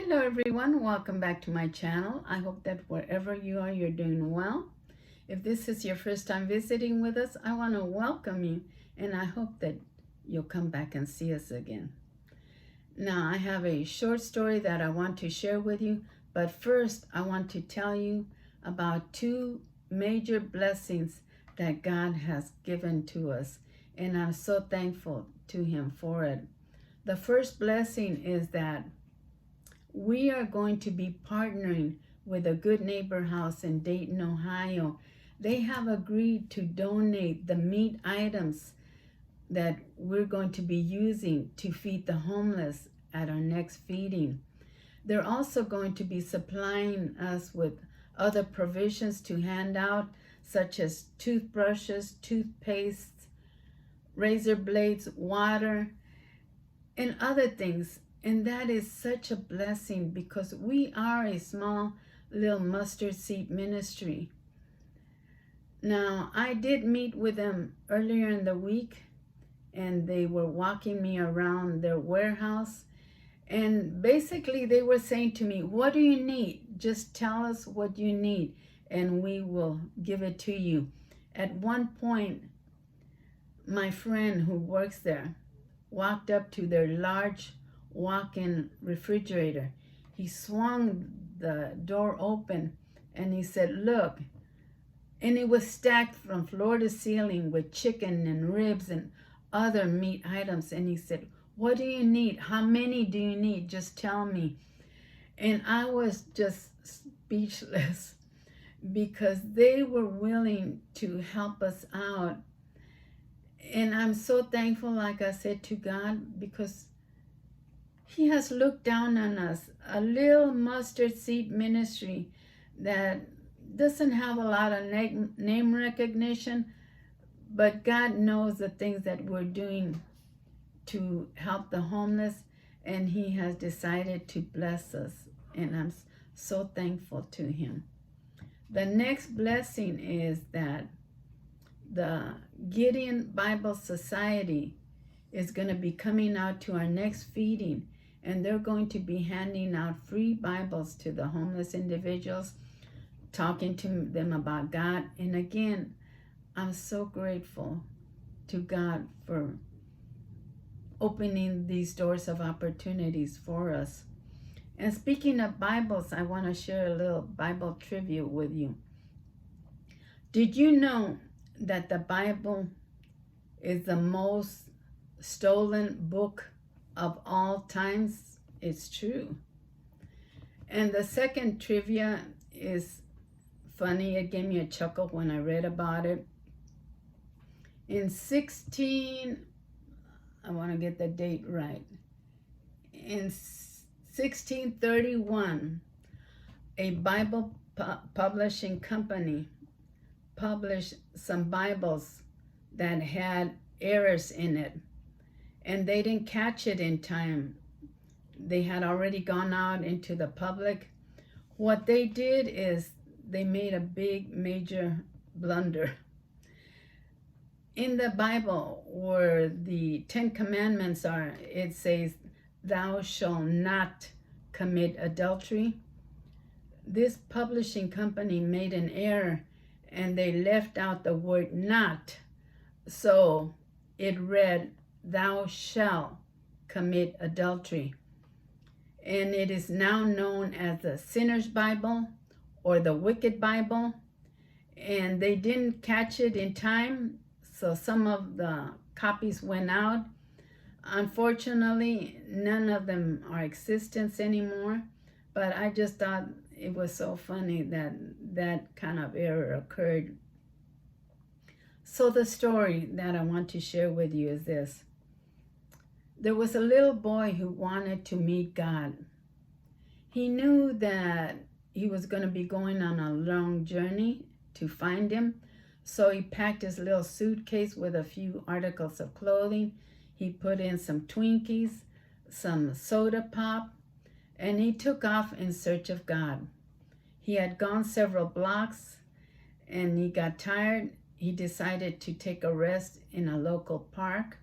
Hello everyone, welcome back to my channel. I hope that wherever you are, you're doing well. If this is your first time visiting with us, I want to welcome you and I hope that you'll come back and see us again. Now, I have a short story that I want to share with you, but first I want to tell you about two major blessings that God has given to us, and I'm so thankful to Him for it. The first blessing is that we are going to be partnering with a Good Neighbor House in Dayton, Ohio. They have agreed to donate the meat items that we're going to be using to feed the homeless at our next feeding. They're also going to be supplying us with other provisions to hand out, such as toothbrushes, toothpaste, razor blades, water, and other things. And that is such a blessing because we are a small little mustard seed ministry. Now, I did meet with them earlier in the week, and they were walking me around their warehouse. And basically, they were saying to me, "What do you need? Just tell us what you need, and we will give it to you." At one point, my friend who works there walked up to their large walk-in refrigerator. He swung the door open and he said, "Look." And it was stacked from floor to ceiling with chicken and ribs and other meat items. And he said, "What do you need? How many do you need? Just tell me." And I was just speechless because they were willing to help us out. And I'm so thankful, like I said, to God, because He has looked down on us, a little mustard seed ministry that doesn't have a lot of name recognition, but God knows the things that we're doing to help the homeless, and He has decided to bless us, and I'm so thankful to Him. The next blessing is that the Gideon Bible Society is going to be coming out to our next feeding, and they're going to be handing out free Bibles to the homeless individuals, talking to them about God. And again, I'm so grateful to God for opening these doors of opportunities for us. And speaking of Bibles, I want to share a little Bible trivia with you. Did you know that the Bible is the most stolen book of all times? It's true. And the second trivia is funny. It gave me a chuckle when I read about it. I want to get the date right. In 1631, a Bible publishing company published some Bibles that had errors in it, and they didn't catch it in time. They had already gone out into the public. What they did is they made a big major blunder. In the Bible, where the 10 Commandments are, it says, "Thou shalt not commit adultery." This publishing company made an error and they left out the word "not." So it read, "Thou shalt commit adultery." And it is now known as the Sinner's Bible or the Wicked Bible. And they didn't catch it in time, so some of the copies went out. Unfortunately, none of them are existence anymore, but I just thought it was so funny that that kind of error occurred. So the story that I want to share with you is this. There was a little boy who wanted to meet God. He knew that he was going to be going on a long journey to find Him, so he packed his little suitcase with a few articles of clothing. He put in some Twinkies, some soda pop, and he took off in search of God. He had gone several blocks and he got tired. He decided to take a rest in a local park.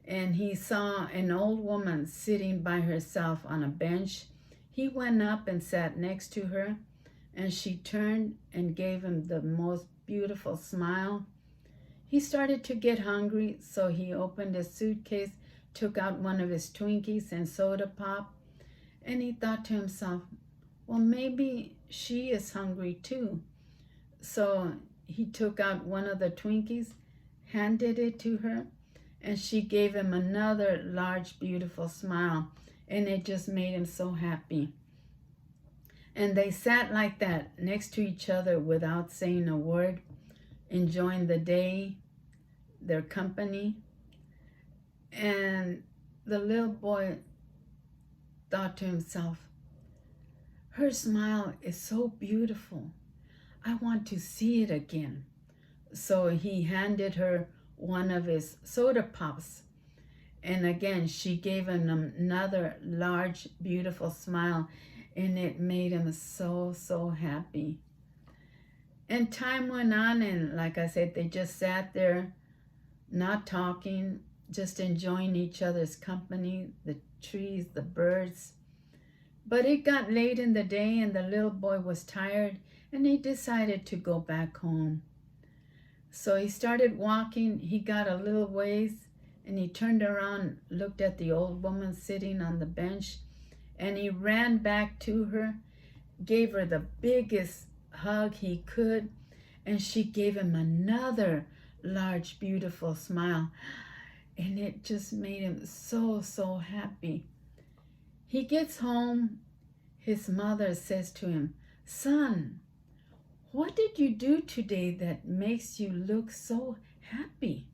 And he saw an old woman sitting by herself on a bench He went up and sat next to her, and she turned and gave him the most beautiful smile. He started to get hungry, so he opened his suitcase, took out one of his Twinkies and soda pop, and he thought to himself, well, maybe she is hungry too. So he took out one of the Twinkies, handed it to her, and she gave him another large, beautiful smile, and it just made him so happy. And they sat like that next to each other without saying a word, enjoying the day, their company. And the little boy thought to himself, her smile is so beautiful. I want to see it again. So he handed her one of his soda pops. And again, she gave him another large, beautiful smile, and it made him so, so happy. And time went on, and like I said, they just sat there, not talking, just enjoying each other's company, the trees, the birds. But it got late in the day, and the little boy was tired, and he decided to go back home. So he started walking. He got a little ways, and he turned around, looked at the old woman sitting on the bench, and he ran back to her, gave her the biggest hug he could, and she gave him another large, beautiful smile, and it just made him so, so happy. He gets home. His mother says to him, son, what did you do today that makes you look so happy?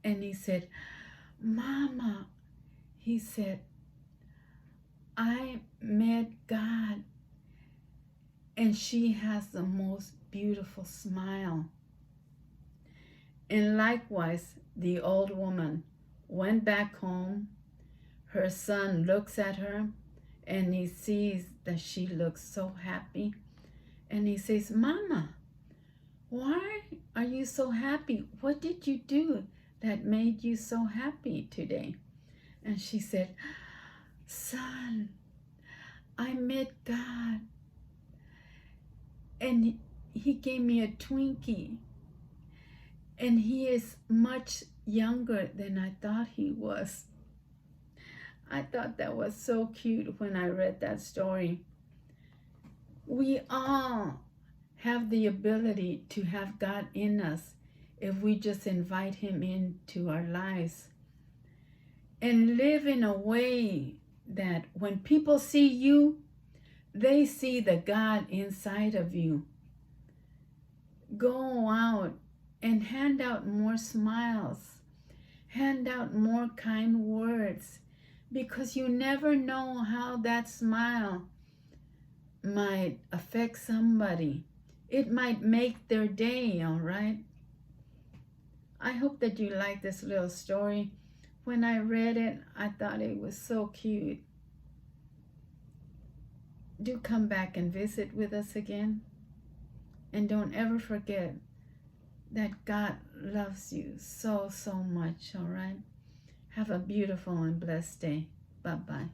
And he said, Mama, he said, I met God, and she has the most beautiful smile. And likewise, the old woman went back home. Her son looks at her, and he sees that she looks so happy. And he says, Mama, why are you so happy? What did you do that made you so happy today? And she said, son, I met God, and he gave me a Twinkie, and he is much younger than I thought he was. I thought that was so cute when I read that story. We all have the ability to have God in us if we just invite him into our lives and live in a way that when people see you, they see the God inside of you. Go out and hand out more smiles, hand out more kind words, because you never know how that smile might affect somebody. It might make their day, all right? I hope that you like this little story. When I read it, I thought it was so cute. Do come back and visit with us again. And don't ever forget that God loves you so, so much, all right? Have a beautiful and blessed day. Bye-bye.